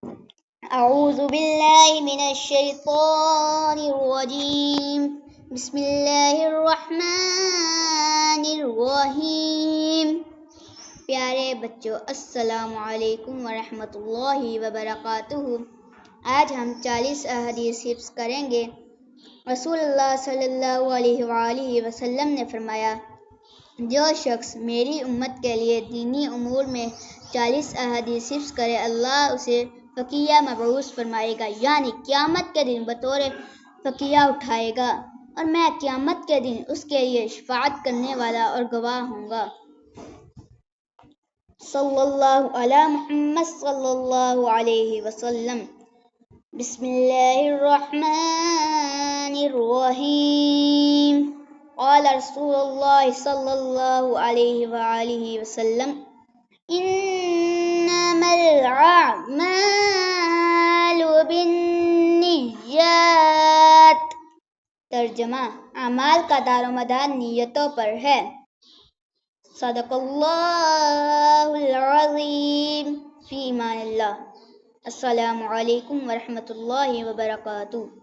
أعوذ بالله من الشيطان الرجيم بسم الله الرحمن الرحیم۔ پیارے بچوں، السلام علیکم ورحمۃ اللہ وبرکاتہ۔ آج ہم 40 احادیث حفظ کریں گے۔ رسول اللہ صلی اللہ علیہ وآلہ وسلم نے فرمایا، جو شخص میری امت کے لیے دینی امور میں 40 احادیث حفظ کرے، اللہ اسے فقیہ مبعوث فرمائے گا، یعنی قیامت کے دن بطور فقیہ اٹھائے گا، اور میں قیامت کے دن اس کے لیے شفاعت کرنے والا اور گواہ ہوں گا۔ صلی اللہ علی محمد صلی اللہ علیہ وسلم۔ بسم اللہ الرحمن الرحیم۔ قال رسول اللہ صلی اللہ علیہ وآلہ وسلم، انما الاعمال بالنیات۔ ترجمہ، اعمال کا دار و مدار نیتوں پر ہے۔ صدق اللہ العظیم۔ فی امان اللہ۔ السلام علیکم ورحمۃ اللہ وبرکاتہ۔